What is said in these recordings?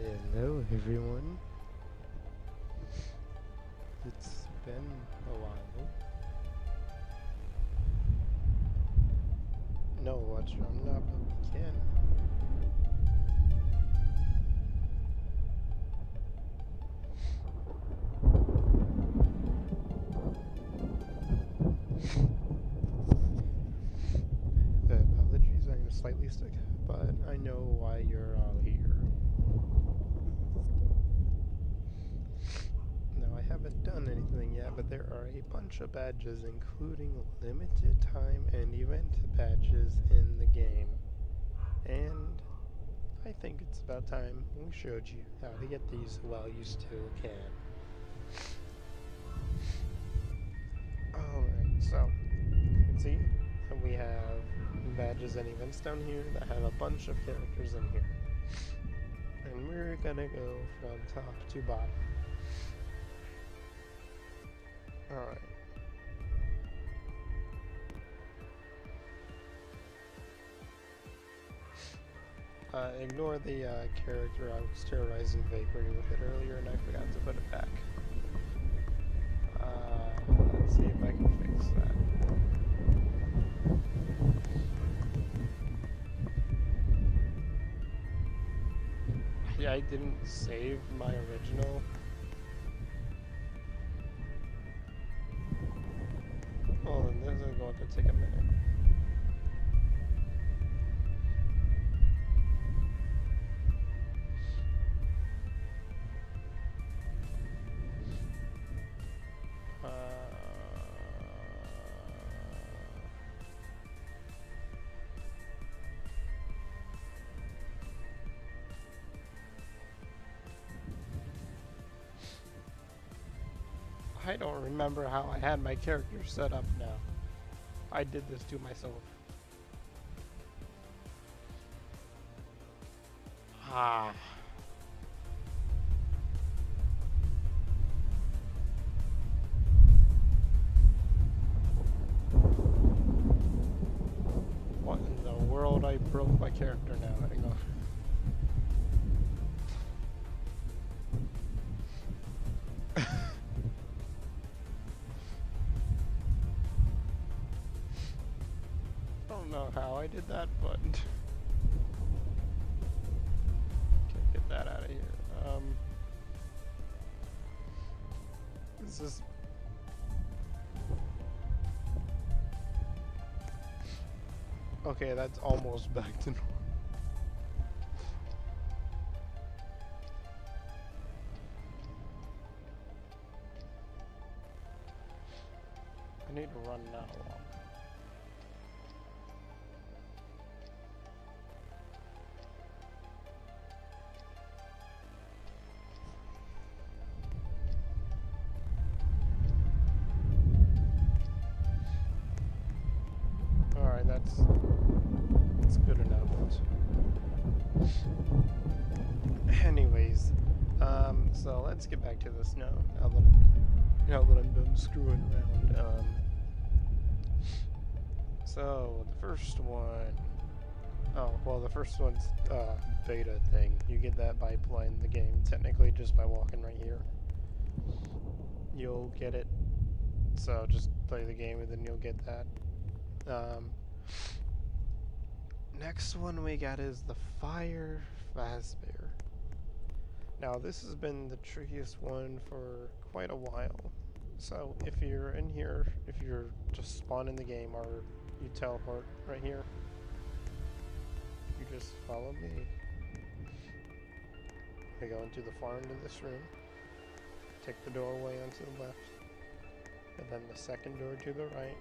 Hello everyone. It's been a while. No, watch, I'm not, but we can. Apologies, I am slightly sick, but I know why you're all here. Now, I haven't done anything yet, but there are a bunch of badges, including limited time and event badges in the game. And I think it's about time we showed you how to get these while you still can. Alright, so you can see that we have badges and events down here that have a bunch of characters in here. And we're gonna go from top to bottom. Alright. Ignore the character I was terrorizing Vapory with it earlier and I forgot to put it back. Let's see if I can fix that. Yeah, I didn't save my original. Well, then this is going to take a minute. I don't remember how I had my character set up now. I did this to myself. Ah. What in the world? I broke my character now. Hang on. I don't know how I did that, but can't get that out of here. This is okay. That's almost back to normal. I need to run now. That's good enough. Anyways, so let's get back to this now. Now that I'm done screwing around. So the first one. Oh, well, the first one's beta thing. You get that by playing the game. Technically, just by walking right here, you'll get it. So just play the game and then you'll get that. Next one we got is the Fire Fazbear. Now this has been the trickiest one for quite a while. So if you're in here, if you're just spawn in the game or you teleport right here, you just follow me. We go into the far end of this room, take the doorway onto the left, and then the second door to the right,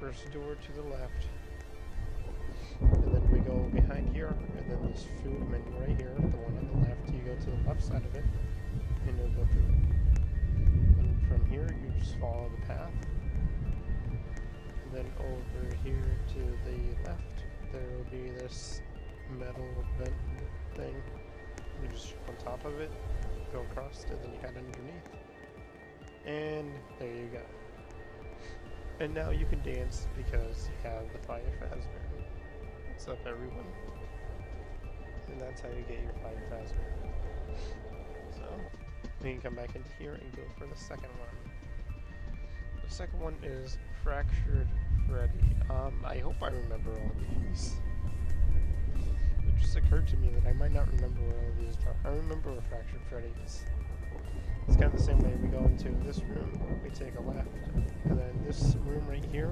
first door to the left, and then we go behind here, and then this food menu right here, the one on the left, you go to the left side of it, and you'll go through it. And from here, you just follow the path, and then over here to the left, there will be this metal vent thing. You just on top of it, go across, and then you got underneath, and there you go. And now you can dance because you have the Fire Fazbear. What's up, everyone? And that's how you get your 5 Phasma. So, we can come back into here and go for the second one. The second one is Fractured Freddy. I hope I remember all these. It just occurred to me that I might not remember where all these are. I remember where Fractured Freddy is. It's kind of the same way. We go into this room, we take a left, and then this room right here,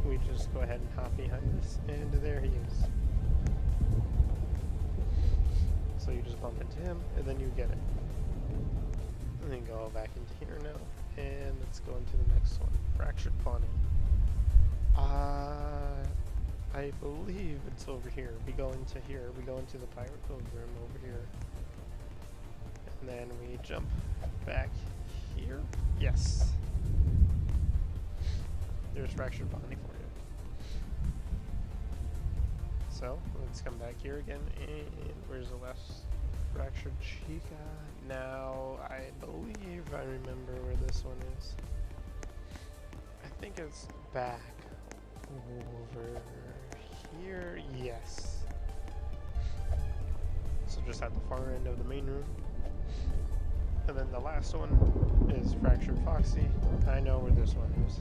we just go ahead and hop behind this, and there he is. So you just bump into him, and then you get it. And then go back into here now, and let's go into the next one, Fractured Bunny. I believe it's over here. We go into here, we go into the Pirate Cove room over here. And then we jump back here. Yes. There's Fractured Bunny for you. So, let's come back here again, and where's the last Fractured Chica? Now, I believe I remember where this one is. I think it's back over here. Yes. So just at the far end of the main room. And then the last one is Fractured Foxy. I know where this one is.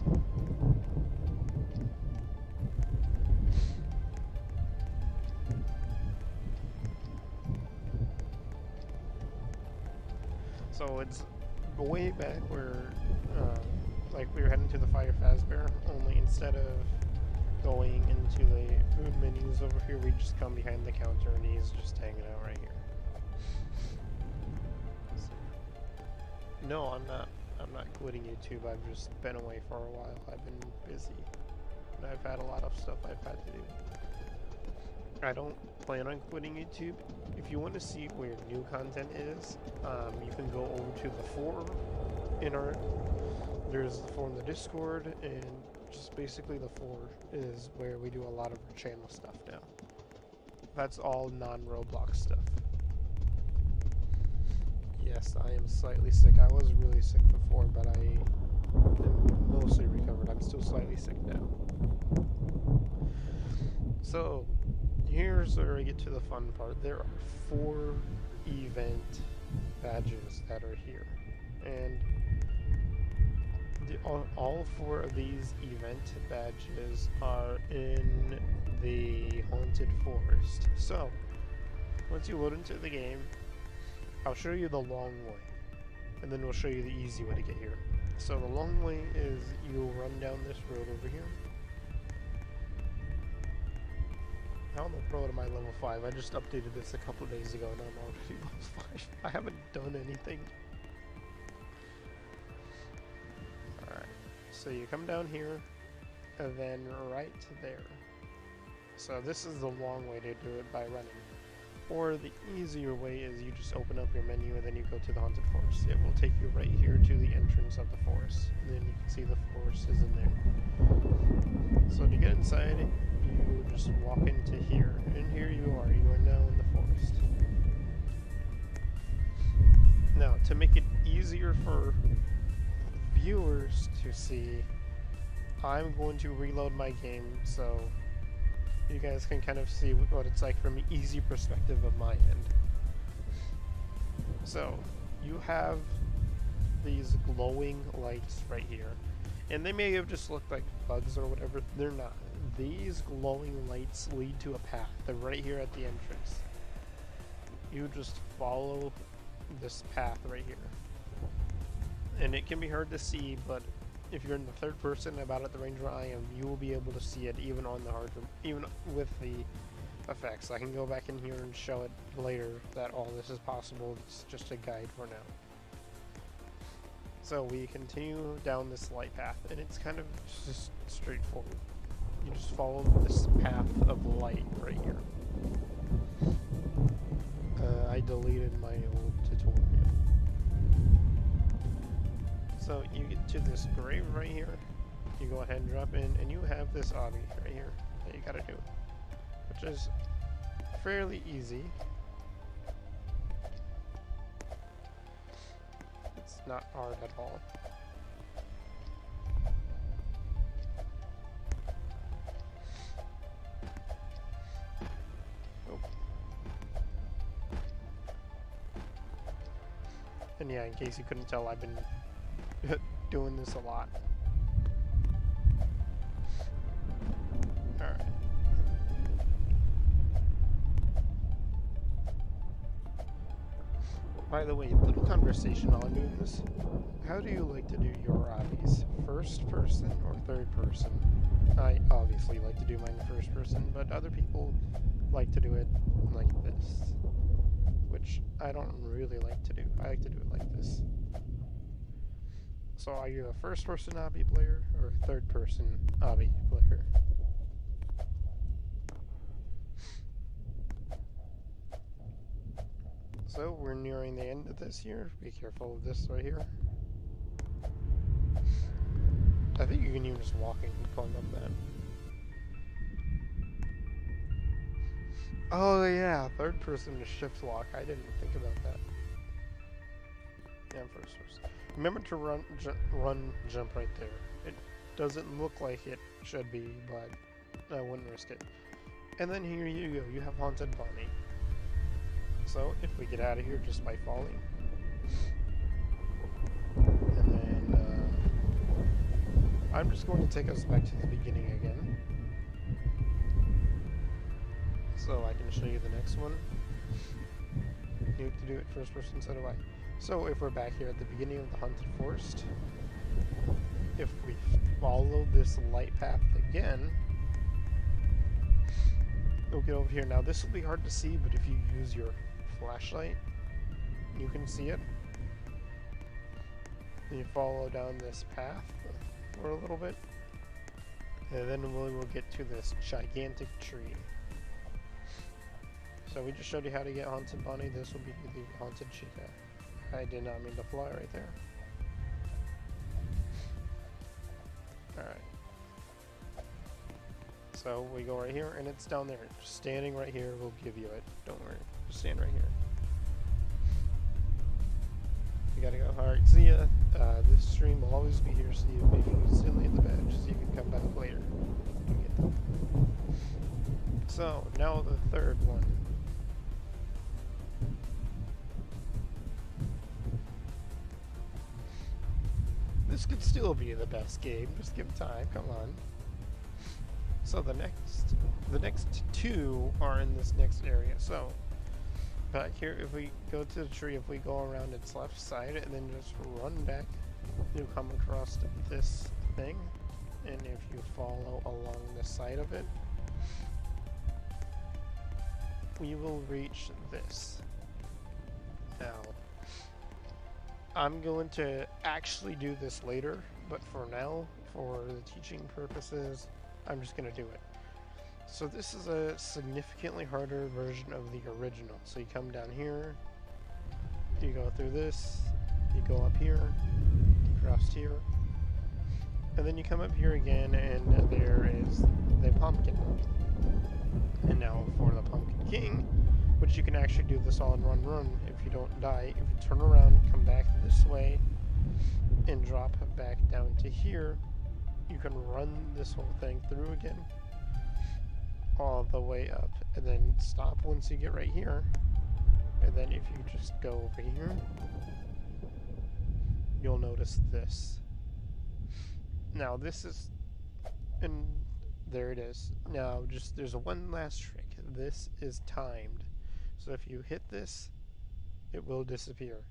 So it's way back where, like we were heading to the Fire Fazbear, only instead of going into the food menus over here, we just come behind the counter and he's just hanging out right here. No, I'm not quitting YouTube. I've just been away for a while. I've been busy. And I've had a lot of stuff I've had to do. I don't plan on quitting YouTube. If you want to see where new content is, you can go over to the forum in our... There's the forum, the Discord, and just basically the forum is where we do a lot of our channel stuff now. That's all non-Roblox stuff. Yes, I am slightly sick. I was really sick before, but I am mostly recovered. I'm still slightly sick now. So, here's where we get to the fun part. There are 4 event badges that are here. And all 4 of these event badges are in the Haunted Forest. So, once you load into the game, I'll show you the long way, and then we'll show you the easy way to get here. So the long way is you'll run down this road over here. How am I pro to my level 5? I just updated this a couple days ago and I'm already level 5. I haven't done anything. Alright, so you come down here, and then right there. So this is the long way to do it by running. Or the easier way is you just open up your menu and then you go to the Haunted Forest. It will take you right here to the entrance of the forest. And then you can see the forest is in there. So to get inside, you just walk into here. And here you are. You are now in the forest. Now, to make it easier for viewers to see, I'm going to reload my game so you guys can kind of see what it's like from an easy perspective of my end. So, you have these glowing lights right here. And they may have just looked like bugs or whatever. They're not. These glowing lights lead to a path. They're right here at the entrance. You just follow this path right here. And it can be hard to see, but if you're in the third person, about at the range where I am, you will be able to see it even on the hard, even with the effects. I can go back in here and show it later that all this is possible. It's just a guide for now. So we continue down this light path, and it's kind of just straightforward. You just follow this path of light right here. I deleted my old tutorial. So you get to this grave right here, you go ahead and drop in, and you have this obby right here that you gotta do, which is fairly easy. It's not hard at all. And yeah, in case you couldn't tell, I've been doing this a lot. Alright. By the way, little conversation while I'm doing this. How do you like to do your obbies? First person or third person? I obviously like to do mine first person, but other people like to do it like this. Which I don't really like to do. I like to do it like this. So are you a first person obby player or a third person obby player? So we're nearing the end of this here. Be careful of this right here. I think you can even just walk and climb up that. Oh yeah, third person to shift walk. I didn't think about that. Yeah, first person. Remember to run, jump right there. It doesn't look like it should be, but I wouldn't risk it. And then here you go. You have Haunted Bunny. So if we get out of here just by falling, and then I'm just going to take us back to the beginning again, so I can show you the next one. You have to do it first person, so do I. So if we're back here at the beginning of the Haunted Forest, if we follow this light path again, we'll get over here. Now this will be hard to see, but if you use your flashlight, you can see it. And you follow down this path for a little bit, and then we will get to this gigantic tree. So we just showed you how to get Haunted Bunny. This will be the Haunted Chica. I did not mean to fly right there. Alright. So we go right here, and it's down there. Just standing right here will give you it. Don't worry. Just stand right here. You gotta go. Alright, see ya. This stream will always be here, so you, if you can still leave the badge, so you can come back later. So, now the third one. This could still be the best game. Just give time. Come on. So the next two are in this next area. So back here, if we go to the tree, if we go around its left side and then just run back, you'll come across this thing. And if you follow along the side of it, we will reach this. Now, I'm going to actually do this later, but for now, for the teaching purposes, I'm just going to do it. So this is a significantly harder version of the original. So you come down here, you go through this, you go up here, cross here, and then you come up here again, and there is the pumpkin. And now for the Pumpkin King, which you can actually do this all in run if you don't die. If you turn around, come back this way, and drop back down to here, you can run this whole thing through again, all the way up, and then stop once you get right here. And then if you just go over here, you'll notice this. Now this is, and there it is. Now just, there's one last trick. This is timed. So if you hit this, it will disappear.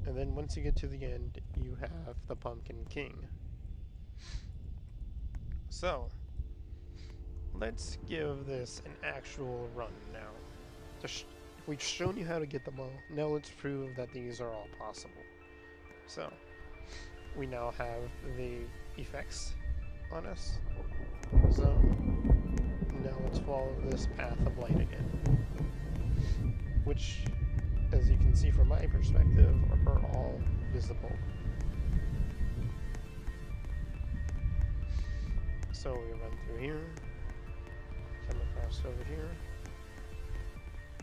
And then once you get to the end, you have the Pumpkin King. So, let's give this an actual run now. We've shown you how to get them all. Now let's prove that these are all possible. So, we now have the effects on us. So, now let's follow this path of light again. Which, as you can see from my perspective, are all visible. So we run through here, come across over here,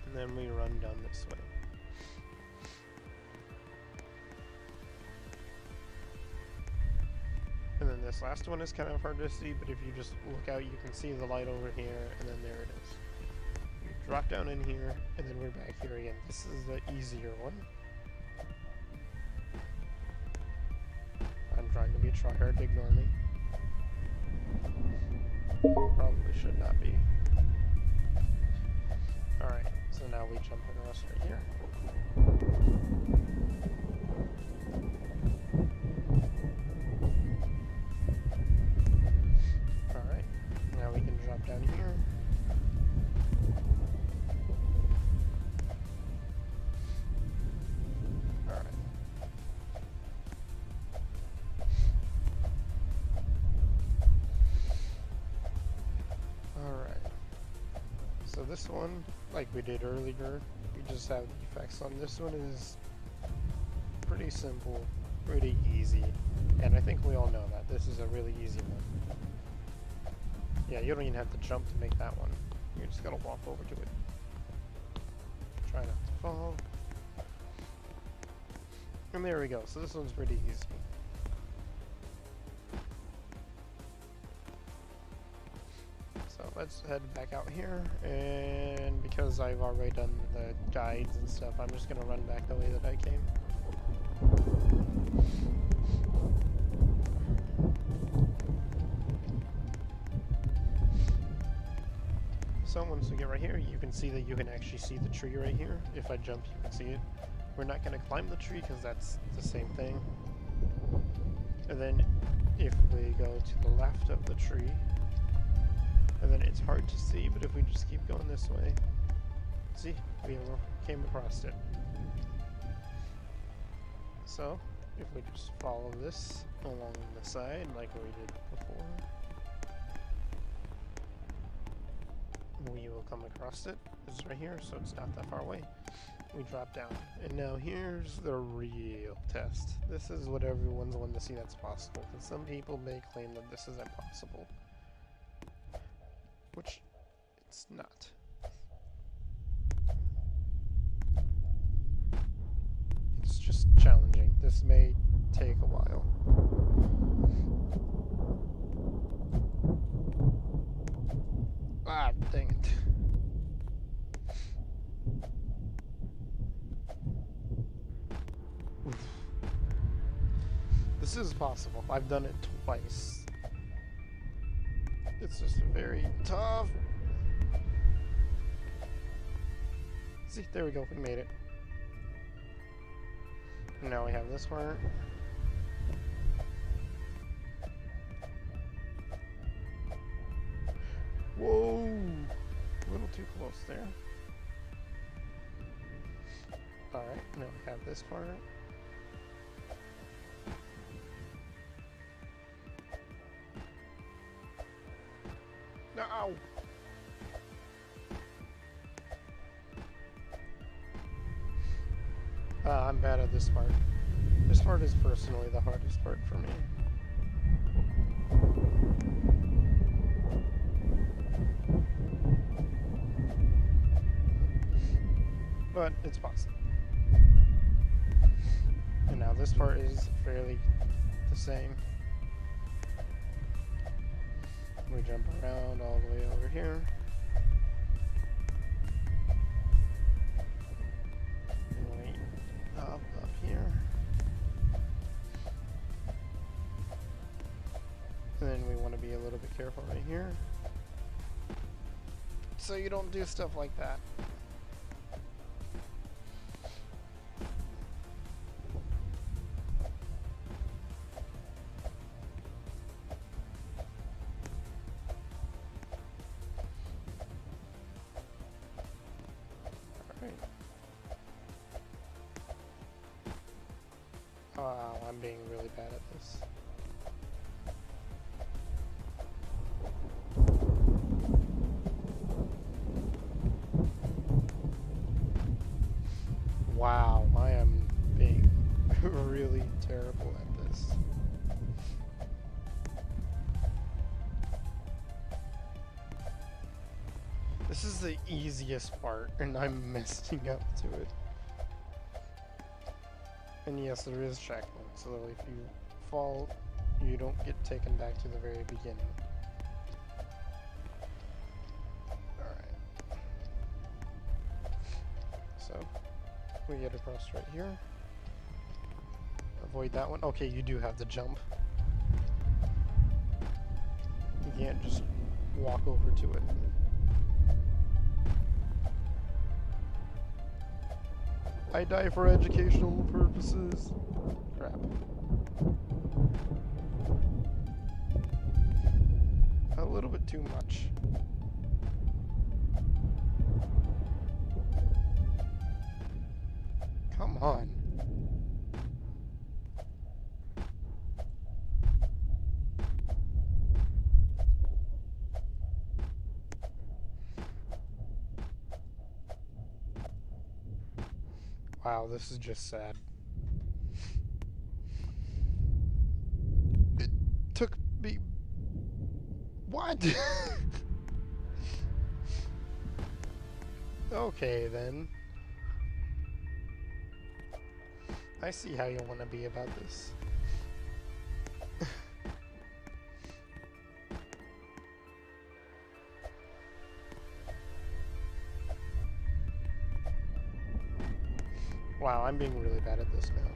and then we run down this way. And then this last one is kind of hard to see, but if you just look out, you can see the light over here, and then there it is. You drop down in here, and then we're back here again. This is the easier one. I'm trying to be a tryhard, ignore me. Probably should not be. Alright, so now we jump across right here. Alright, now we can drop down here. Alright. Alright. So this one, like we did earlier, we just have the effects on this one is pretty simple, pretty easy. And I think we all know that. This is a really easy one. Yeah, you don't even have to jump to make that one. You just gotta walk over to it. Try not to fall. And there we go. So this one's pretty easy. So let's head back out here. And because I've already done the guides and stuff, I'm just gonna run back the way that I came. So once we get right here, you can see that you can actually see the tree right here. If I jump, you can see it. We're not going to climb the tree because that's the same thing. And then if we go to the left of the tree, and then it's hard to see, but if we just keep going this way, see, we came across it. So if we just follow this along the side like we did before, we will come across it. It's right here, so it's not that far away. We drop down. And now here's the real test. This is what everyone's wanting to see that's possible, because some people may claim that this is impossible. Which it's not. It's just challenging. This may take a while. Ah, dang it. Oof. This is possible. I've done it twice. It's just very tough. See, there we go. We made it. Now we have this part. Whoa! A little too close there. Alright, now we have this part. No! I'm bad at this part. This part is personally the hardest part for me. But it's possible. And now this part is fairly the same. We jump around all the way over here. And we up here. And then we want to be a little bit careful right here, so you don't do stuff like that. Wow, I'm being really bad at this. Wow, I am being really terrible at this. This is the easiest part, and I'm messing up to it. And yes, there is checkpoint, so if you fall, you don't get taken back to the very beginning. Alright. We get across right here. Avoid that one. Okay, you do have the jump. You can't just walk over to it. I die for educational purposes. Crap. A little bit too much. Come on. Wow, this is just sad. It took me... What? Okay, then. I see how you want to be about this. Wow, I'm being really bad at this now.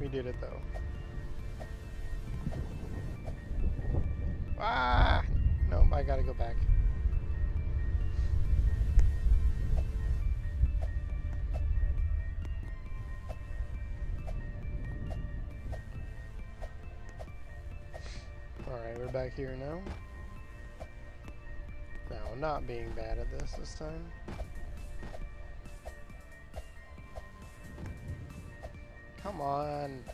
We did it though. Ah! No, I gotta go back. Alright, we're back here now. Now, I'm not being bad at this time. Come on.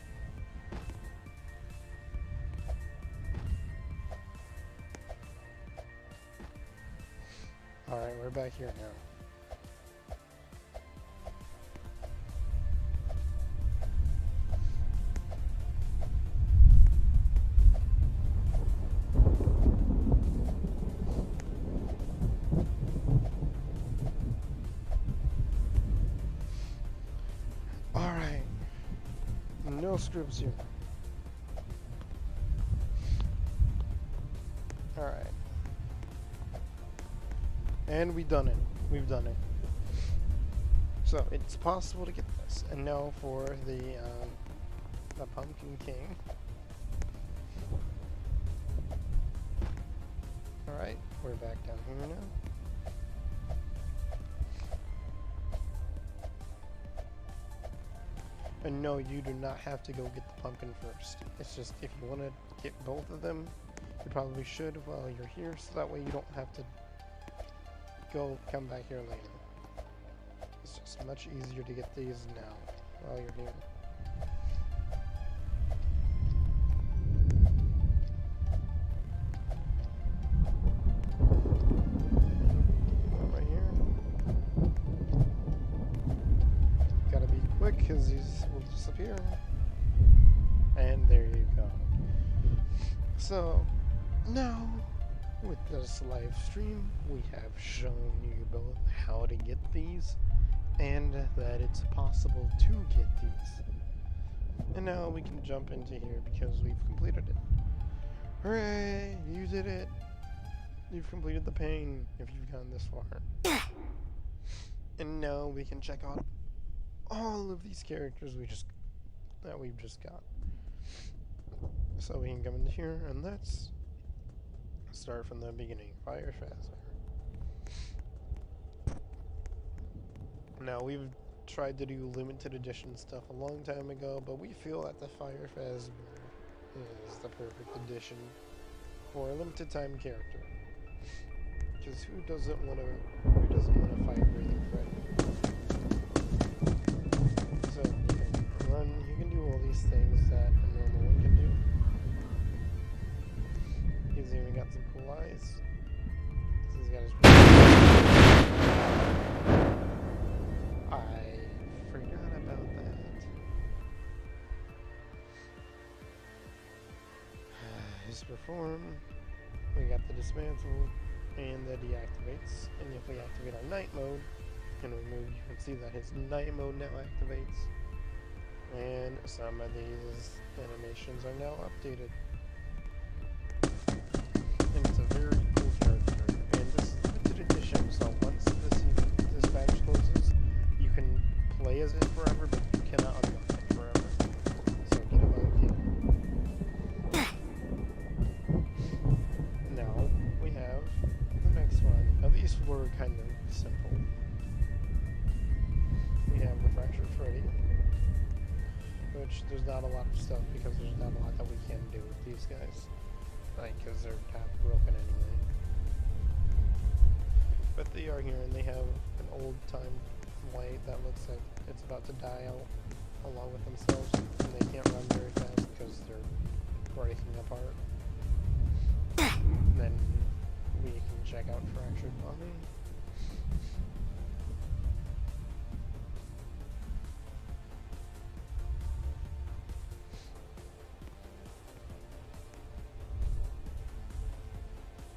Alright, we're back here now. Alright. No scripts here. Alright. And we've done it. We've done it. So it's possible to get this. And now for the Pumpkin King. Alright, we're back down here now. And no, you do not have to go get the pumpkin first. It's just if you want to get both of them, you probably should while you're here, so that way you don't have to come back here later. It's just much easier to get these now while you're here. Right here. Gotta be quick because these will disappear. And there you go. So now, with this live stream, we have shown you both how to get these and that it's possible to get these. And now we can jump into here because we've completed it. Hooray! You did it! You've completed the pain if you've gone this far. And now we can check out all of these characters that we've just got. So we can come into here and let's start from the beginning. Fire Phasmer. Now we've tried to do limited edition stuff a long time ago, but we feel that the Fire Phasmer is the perfect edition for a limited time character. Because who doesn't want to fight Breathing Freddy? So you can run, you can do all these things that a normal one can do. He's even got some cool eyes. He's got his... I forgot about that. His perform. We got the dismantle and the deactivates. And if we activate our night mode and remove, you can see that his night mode now activates. And some of these animations are now updated. And it's a very cool character. And this is limited edition, so once this badge closes, you can play as it forever, but you cannot unlock it forever. So get it while you can. Now we have the next one. Now these were kind of simple. We have the Fractured Freddy, which there's not a lot of stuff because there's not a lot that we can do with these guys. Like, because they're half broken anyway. But they are here, and they have an old-time light that looks like it's about to die out along with themselves, and they can't run very fast because they're breaking apart. Then we can check out Fractured Obby.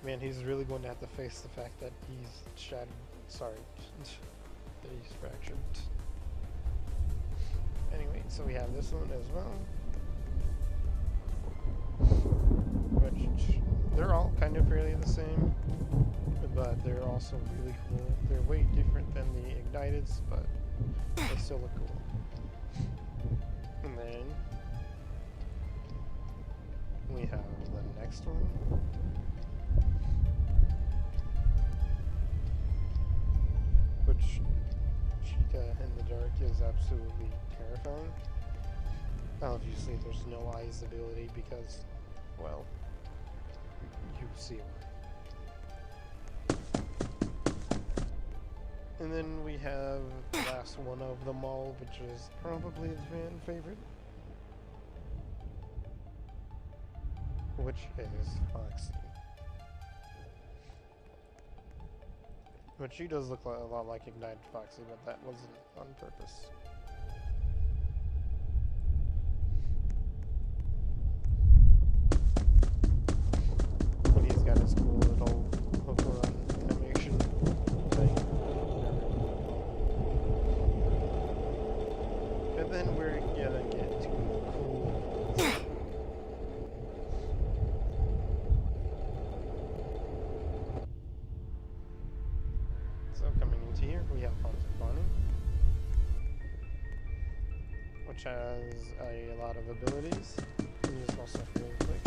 Man, he's really going to have to face the fact that he's shattered. Sorry, that he's fractured. Anyway, so we have this one as well. Which, they're all kind of fairly the same, but they're also really cool. They're way different than the Igniteds, but they still look cool. And then we have the next one. Which Chica in the dark is absolutely terrifying. Obviously there's no eyes ability because, well, you see why. And then we have the last one of them all, which is probably the fan favorite, which is Foxy. But she does look a lot like Ignited Foxy, but that wasn't on purpose. And he's got his cool little hook run animation thing. And then we're gonna get to cool. Here we have Haunted Bonnie, which has a lot of abilities. He's also really quick.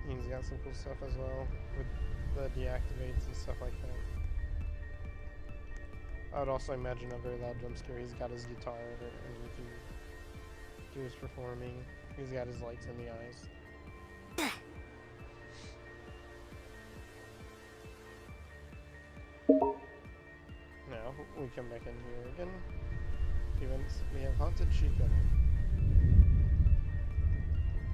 He's got some cool stuff as well with the deactivates and stuff like that. I would also imagine a very loud jump scare. He's got his guitar and he can do his performing. He's got his lights in the eyes. Now, we come back in here again. Events, we have Haunted Chica.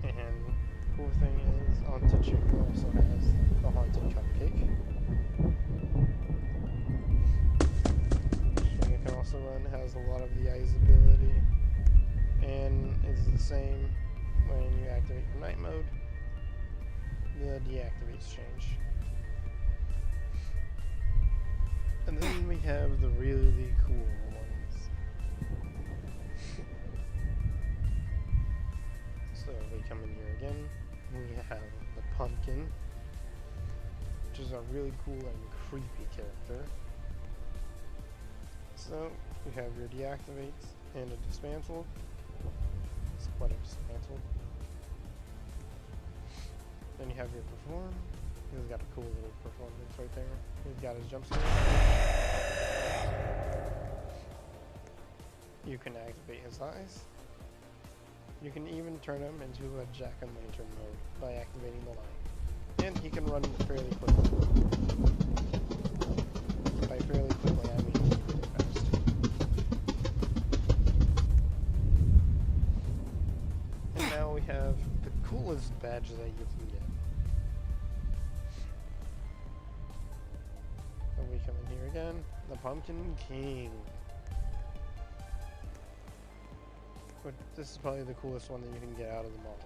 And cool thing is, Haunted Chica also has the Haunted Cupcake. Chica can also run, has a lot of the eyes ability, and is the same when you activate your night mode. The deactivates change. And then we have the really cool ones. So we come in here again. We have the Pumpkin, which is a really cool and creepy character. So you have your deactivates and a dismantle. It's quite a dismantle. Then you have your perform. He's got a cool little performance right there. He's got his jump scare. You can activate his eyes. You can even turn him into a jack-o'-lantern mode by activating the light. And he can run fairly quickly. By fairly quickly, I mean really fast. And now we have the coolest badge that you can get. We come in here again, the Pumpkin King. But this is probably the coolest one that you can get out of them all.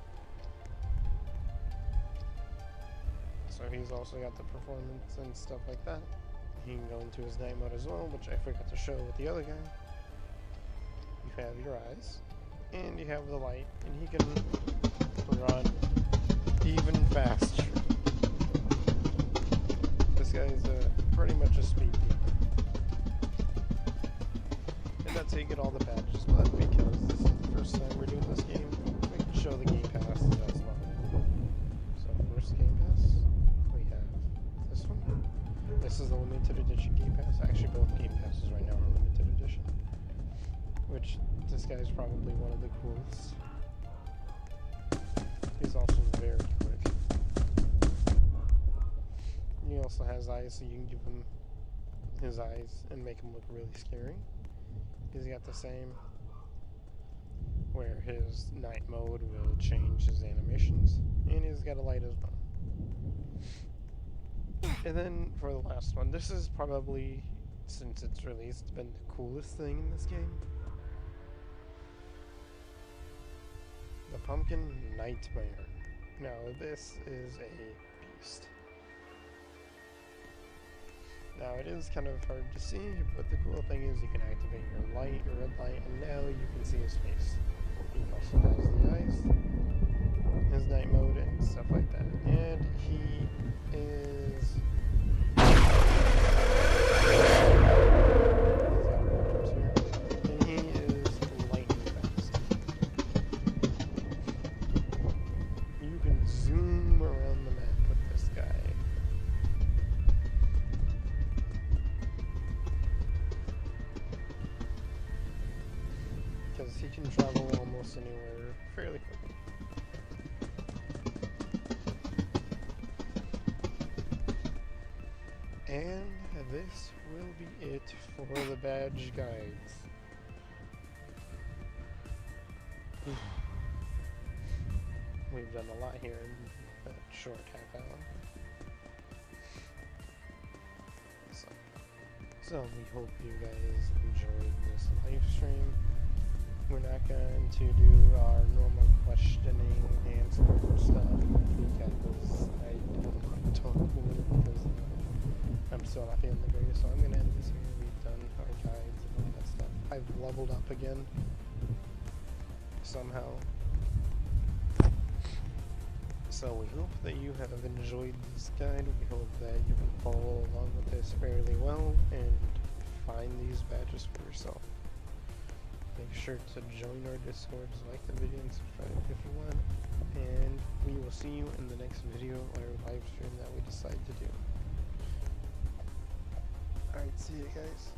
So he's also got the performance and stuff like that. he can go into his night mode as well, which I forgot to show with the other guy. You have your eyes, and you have the light, and he can run even faster. This guy's pretty much a speed demon. And that's how you get all the badges, but because this is the first time we're doing this game, we can show the game passes as well. So first game pass, we have this one. This is the limited edition game pass. Actually, both game passes right now are limited edition. Which, this guy's probably one of the coolest. He's also very quick. He also has eyes, so you can give him his eyes and make him look really scary. He's got the same, where his night mode will change his animations, and he's got a light as well. And then for the last one, this is probably, since it's released, been the coolest thing in this game. The Pumpkin Nightmare. Now this is a beast. Now it is kind of hard to see, but the cool thing is you can activate your light, your red light, and now you can see his face. He also has the eyes, his night mode, and stuff like that. And he is... and he is lightning fast. You can zoom around the map with this guy. Because he can travel almost anywhere fairly quickly. And this will be it for the badge guides. We've done a lot here in a short half hour. So we hope you guys enjoyed this live stream. We're not going to do our normal questioning answer stuff because I don't want to talk more because I'm still not feeling the greatest, so I'm going to end this here. We've done our guides and all that stuff. I've leveled up again somehow. So we hope that you have enjoyed this guide. We hope that you can follow along with this fairly well and find these badges for yourself. Make sure to join our Discords, like the video, and subscribe if you want. And we will see you in the next video or live stream that we decide to do. Alright, see you guys.